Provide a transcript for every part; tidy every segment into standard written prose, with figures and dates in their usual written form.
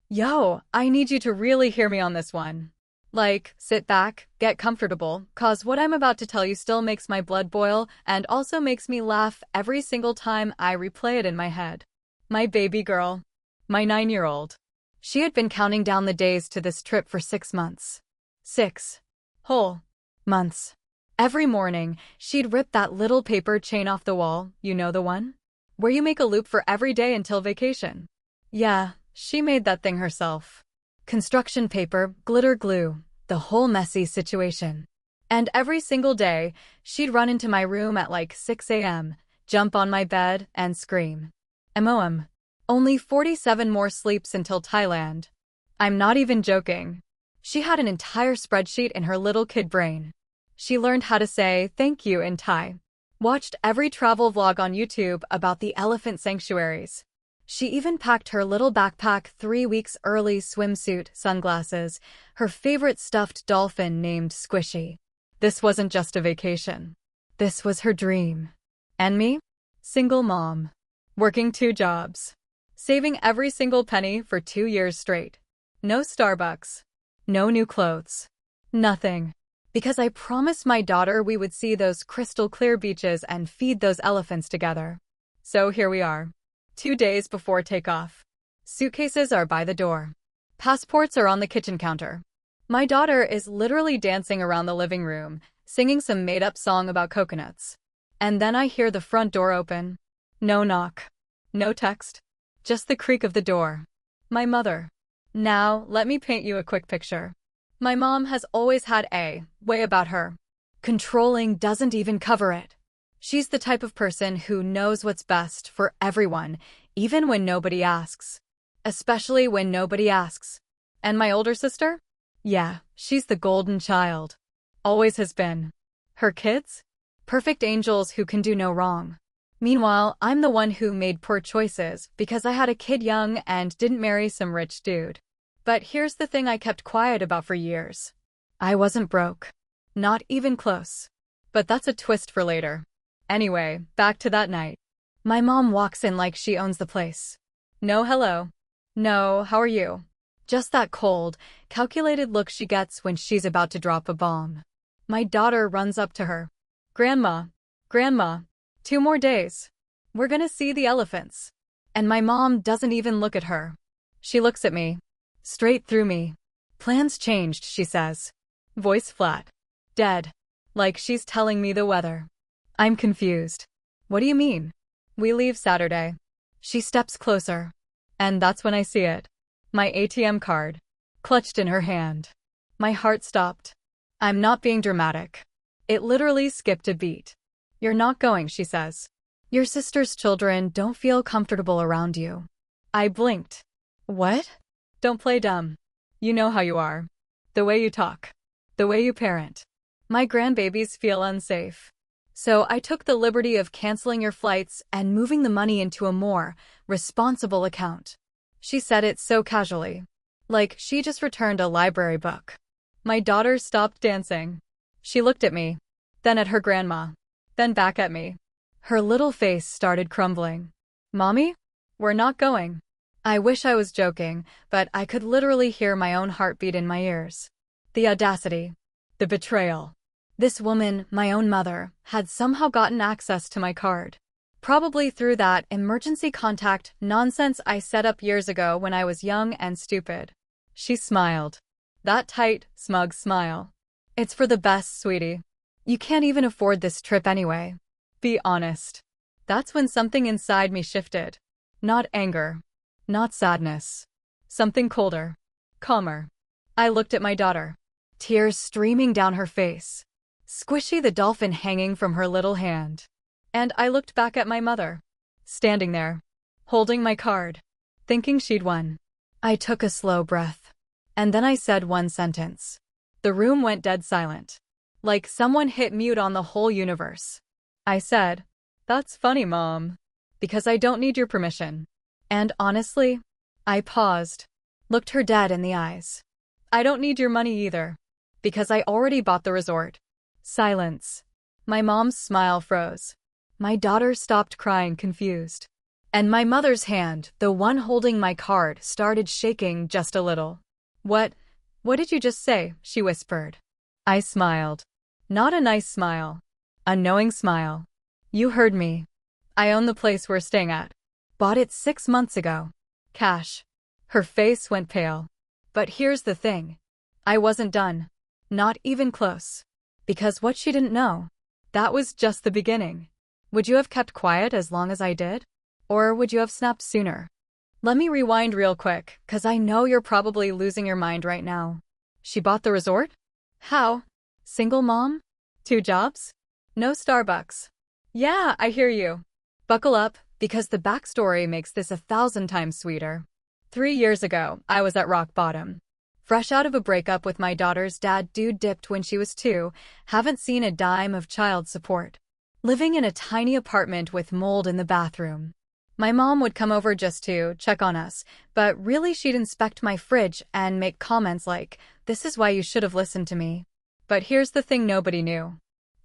Yo, I need you to really hear me on this one. Like, sit back, get comfortable, cause what I'm about to tell you still makes my blood boil and also makes me laugh every single time I replay it in my head. My baby girl. My 9-year-old. She had been counting down the days to this trip for 6 months. 6 whole months. Every morning, she'd rip that little paper chain off the wall, you know the one? Where you make a loop for every day until vacation. Yeah, she made that thing herself. Construction paper, glitter glue, the whole messy situation. And every single day, she'd run into my room at like 6 a.m., jump on my bed, and scream. MOM. Only 47 more sleeps until Thailand. I'm not even joking. She had an entire spreadsheet in her little kid brain. She learned how to say thank you in Thai. Watched every travel vlog on YouTube about the elephant sanctuaries. She even packed her little backpack 3 weeks early, swimsuit, sunglasses, her favorite stuffed dolphin named Squishy. This wasn't just a vacation. This was her dream. And me? Single mom. Working 2 jobs. Saving every single penny for 2 years straight. No Starbucks. No new clothes. Nothing. Because I promised my daughter we would see those crystal clear beaches and feed those elephants together. So here we are. 2 days before takeoff. Suitcases are by the door. Passports are on the kitchen counter. My daughter is literally dancing around the living room, singing some made-up song about coconuts. And then I hear the front door open. No knock. No text. Just the creak of the door. My mother. Now, let me paint you a quick picture. My mom has always had a way about her. Controlling doesn't even cover it. She's the type of person who knows what's best for everyone, even when nobody asks. Especially when nobody asks. And my older sister? Yeah, she's the golden child. Always has been. Her kids? Perfect angels who can do no wrong. Meanwhile, I'm the one who made poor choices because I had a kid young and didn't marry some rich dude. But here's the thing I kept quiet about for years. I wasn't broke. Not even close. But that's a twist for later. Anyway, back to that night. My mom walks in like she owns the place. No hello. No, how are you? Just that cold, calculated look she gets when she's about to drop a bomb. My daughter runs up to her. Grandma. Grandma. 2 more days. We're gonna see the elephants. And my mom doesn't even look at her. She looks at me. Straight through me. Plans changed, she says. Voice flat. Dead. Like she's telling me the weather. I'm confused. What do you mean? We leave Saturday. She steps closer. And that's when I see it. My ATM card. Clutched in her hand. My heart stopped. I'm not being dramatic. It literally skipped a beat. You're not going, she says. Your sister's children don't feel comfortable around you. I blinked. What? Don't play dumb. You know how you are. The way you talk. The way you parent. My grandbabies feel unsafe. So I took the liberty of canceling your flights and moving the money into a more responsible account. She said it so casually. Like she just returned a library book. My daughter stopped dancing. She looked at me. Then at her grandma. Then back at me. Her little face started crumbling. Mommy? We're not going. I wish I was joking, but I could literally hear my own heartbeat in my ears. The audacity. The betrayal. This woman, my own mother, had somehow gotten access to my card. Probably through that emergency contact nonsense I set up years ago when I was young and stupid. She smiled. That tight, smug smile. It's for the best, sweetie. You can't even afford this trip anyway. Be honest. That's when something inside me shifted. Not anger. Not sadness. Something colder. Calmer. I looked at my daughter. Tears streaming down her face. Squishy the dolphin hanging from her little hand. And I looked back at my mother. Standing there. Holding my card. Thinking she'd won. I took a slow breath. And then I said one sentence. The room went dead silent. Like someone hit mute on the whole universe. I said, "That's funny, Mom. Because I don't need your permission." And honestly, I paused. Looked her dead in the eyes. I don't need your money either. Because I already bought the resort. Silence. My mom's smile froze. My daughter stopped crying, confused. And my mother's hand, the one holding my card, started shaking just a little. What did you just say? She whispered. I smiled. Not a nice smile. A knowing smile. You heard me. I own the place we're staying at. Bought it 6 months ago. Cash. Her face went pale. But here's the thing. I wasn't done. Not even close. Because what she didn't know, that was just the beginning. Would you have kept quiet as long as I did? Or would you have snapped sooner? Let me rewind real quick, 'cause I know you're probably losing your mind right now. She bought the resort? How? Single mom? 2 jobs? No Starbucks. Yeah, I hear you. Buckle up, because the backstory makes this 1,000 times sweeter. 3 years ago, I was at rock bottom. Fresh out of a breakup with my daughter's dad, dude dipped when she was 2, haven't seen a dime of child support. Living in a tiny apartment with mold in the bathroom. My mom would come over just to check on us, but really she'd inspect my fridge and make comments like, "This is why you should have listened to me." But here's the thing nobody knew.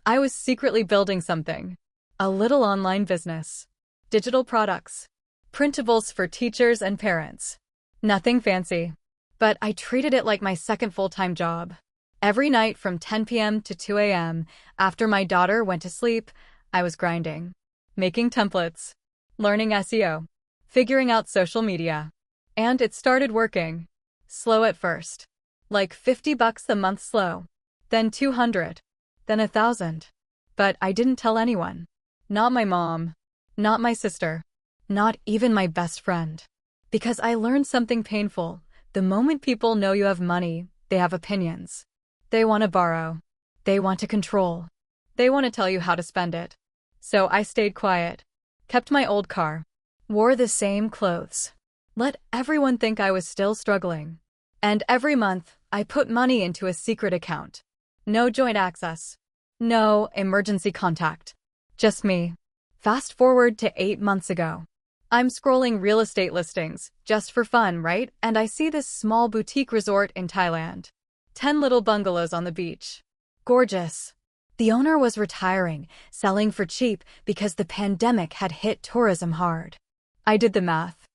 I was secretly building something. A little online business. Digital products. Printables for teachers and parents. Nothing fancy. But I treated it like my second full-time job. Every night from 10 p.m. to 2 a.m., after my daughter went to sleep, I was grinding. Making templates. Learning SEO. Figuring out social media. And it started working. Slow at first. Like $50 a month slow. Then 200. Then 1,000. But I didn't tell anyone. Not my mom. Not my sister. Not even my best friend. Because I learned something painful. The moment people know you have money, they have opinions. They want to borrow. They want to control. They want to tell you how to spend it. So I stayed quiet. Kept my old car. Wore the same clothes. Let everyone think I was still struggling. And every month, I put money into a secret account. No joint access. No emergency contact. Just me. Fast forward to 8 months ago. I'm scrolling real estate listings, just for fun, right? And I see this small boutique resort in Thailand. 10 little bungalows on the beach. Gorgeous. The owner was retiring, selling for cheap because the pandemic had hit tourism hard. I did the math.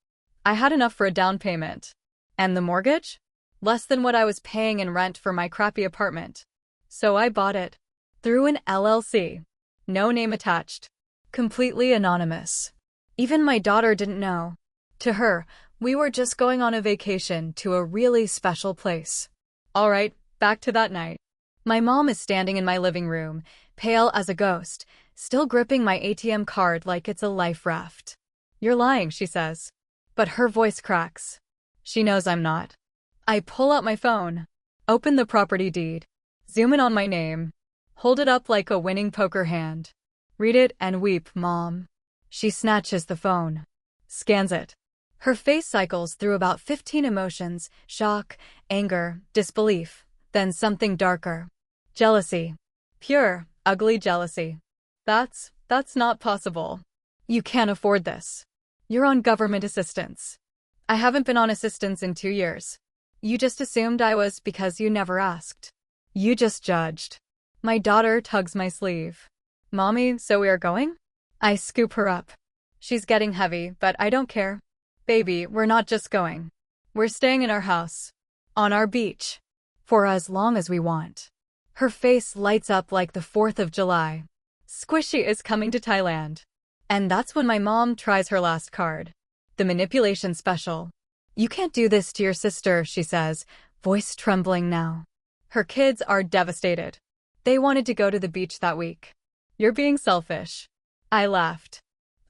I had enough for a down payment. And the mortgage? Less than what I was paying in rent for my crappy apartment. So I bought it. Through an LLC. No name attached. Completely anonymous. Even my daughter didn't know. To her, we were just going on a vacation to a really special place. All right, back to that night. My mom is standing in my living room, pale as a ghost, still gripping my ATM card like it's a life raft. You're lying, she says. But her voice cracks. She knows I'm not. I pull out my phone, open the property deed, zoom in on my name, hold it up like a winning poker hand. Read it and weep, Mom. She snatches the phone, scans it. Her face cycles through about 15 emotions: shock, anger, disbelief, then something darker. Jealousy. Pure, ugly jealousy. That's not possible. You can't afford this. You're on government assistance. I haven't been on assistance in 2 years. You just assumed I was because you never asked. You just judged. My daughter tugs my sleeve. Mommy, so we are going? I scoop her up. She's getting heavy, but I don't care. Baby, we're not just going. We're staying in our house. On our beach. For as long as we want. Her face lights up like the 4th of July. Squishy is coming to Thailand. And that's when my mom tries her last card. The manipulation special. You can't do this to your sister, she says, voice trembling now. Her kids are devastated. They wanted to go to the beach that week. You're being selfish. I laughed.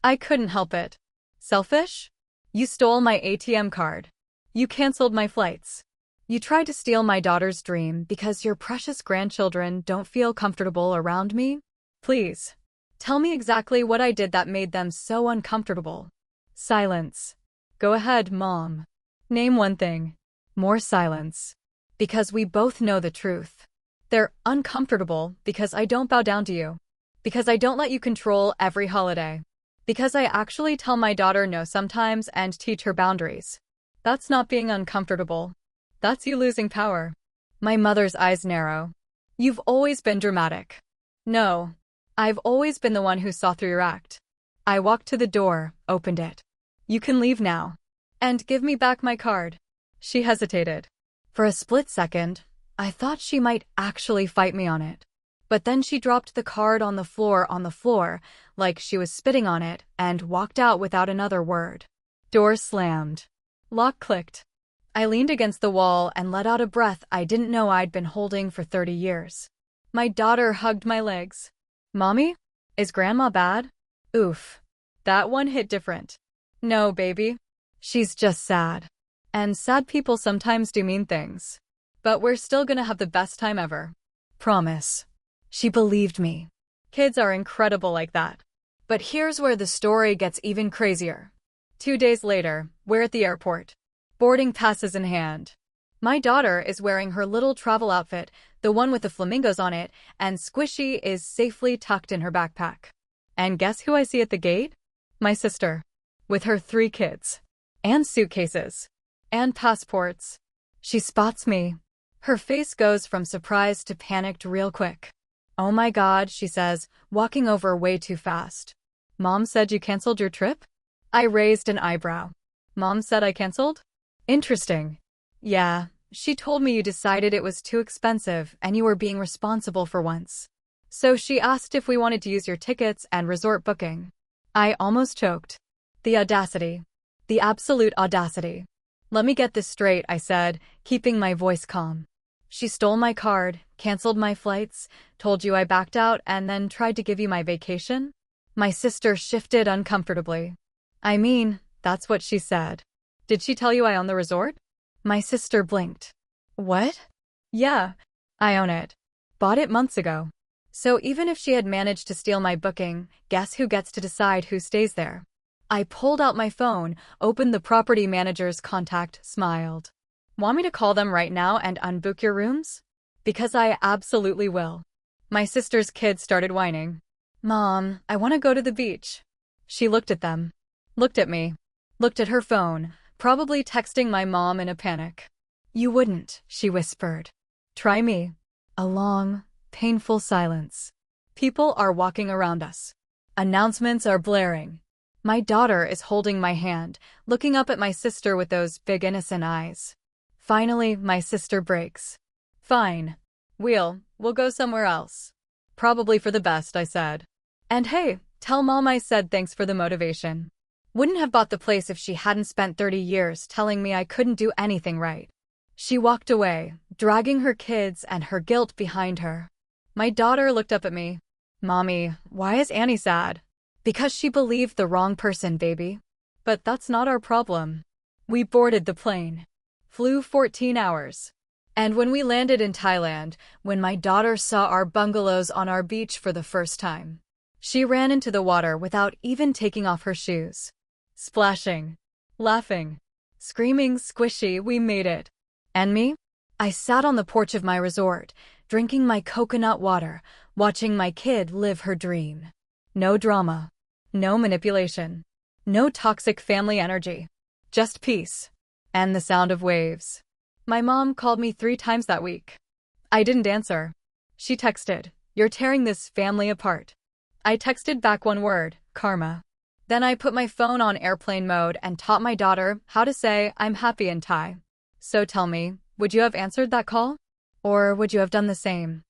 I couldn't help it. Selfish? You stole my ATM card. You canceled my flights. You tried to steal my daughter's dream because your precious grandchildren don't feel comfortable around me? Please. Tell me exactly what I did that made them so uncomfortable. Silence. Go ahead, Mom. Name one thing. More silence. Because we both know the truth. They're uncomfortable because I don't bow down to you. Because I don't let you control every holiday. Because I actually tell my daughter no sometimes and teach her boundaries. That's not being uncomfortable. That's you losing power. My mother's eyes narrow. You've always been dramatic. No. I've always been the one who saw through your act. I walked to the door, opened it. You can leave now. And give me back my card. She hesitated. For a split second, I thought she might actually fight me on it. But then she dropped the card on the floor, like she was spitting on it, and walked out without another word. Door slammed. Lock clicked. I leaned against the wall and let out a breath I didn't know I'd been holding for 30 years. My daughter hugged my legs. Mommy? Is Grandma bad? Oof. That one hit different. No, baby. She's just sad. And sad people sometimes do mean things. But we're still gonna have the best time ever. Promise. She believed me. Kids are incredible like that. But here's where the story gets even crazier. 2 days later, we're at the airport. Boarding passes in hand. My daughter is wearing her little travel outfit, the one with the flamingos on it, and Squishy is safely tucked in her backpack. And guess who I see at the gate? My sister. With her 3 kids. And suitcases. And passports. She spots me. Her face goes from surprised to panicked real quick. Oh my God, she says, walking over way too fast. Mom said you canceled your trip? I raised an eyebrow. Mom said I canceled? Interesting. Yeah, she told me you decided it was too expensive and you were being responsible for once. So she asked if we wanted to use your tickets and resort booking. I almost choked. The audacity. The absolute audacity. Let me get this straight, I said, keeping my voice calm. She stole my card, canceled my flights, told you I backed out, and then tried to give you my vacation? My sister shifted uncomfortably. I mean, that's what she said. Did she tell you I own the resort? My sister blinked. What? Yeah, I own it. Bought it months ago. So even if she had managed to steal my booking, guess who gets to decide who stays there? I pulled out my phone, opened the property manager's contact, smiled. Want me to call them right now and unbook your rooms? Because I absolutely will. My sister's kids started whining. Mom, I want to go to the beach. She looked at them. Looked at me. Looked at her phone, probably texting my mom in a panic. You wouldn't, she whispered. Try me. A long, painful silence. People are walking around us. Announcements are blaring. My daughter is holding my hand, looking up at my sister with those big innocent eyes. Finally, my sister breaks. Fine. We'll go somewhere else. Probably for the best, I said. And hey, tell Mom I said thanks for the motivation. Wouldn't have bought the place if she hadn't spent 30 years telling me I couldn't do anything right. She walked away, dragging her kids and her guilt behind her. My daughter looked up at me. Mommy, why is Annie sad? Because she believed the wrong person, baby. But that's not our problem. We boarded the plane. Flew 14 hours. And when we landed in Thailand, when my daughter saw our bungalows on our beach for the first time, she ran into the water without even taking off her shoes. Splashing. Laughing. Screaming, Squishy, we made it. And me? I sat on the porch of my resort, drinking my coconut water, watching my kid live her dream. No drama. No manipulation. No toxic family energy. Just peace. And the sound of waves. My mom called me 3 times that week. I didn't answer. She texted, "You're tearing this family apart." I texted back one word, karma. Then I put my phone on airplane mode and taught my daughter how to say I'm happy in Thai. So tell me, would you have answered that call? Or would you have done the same?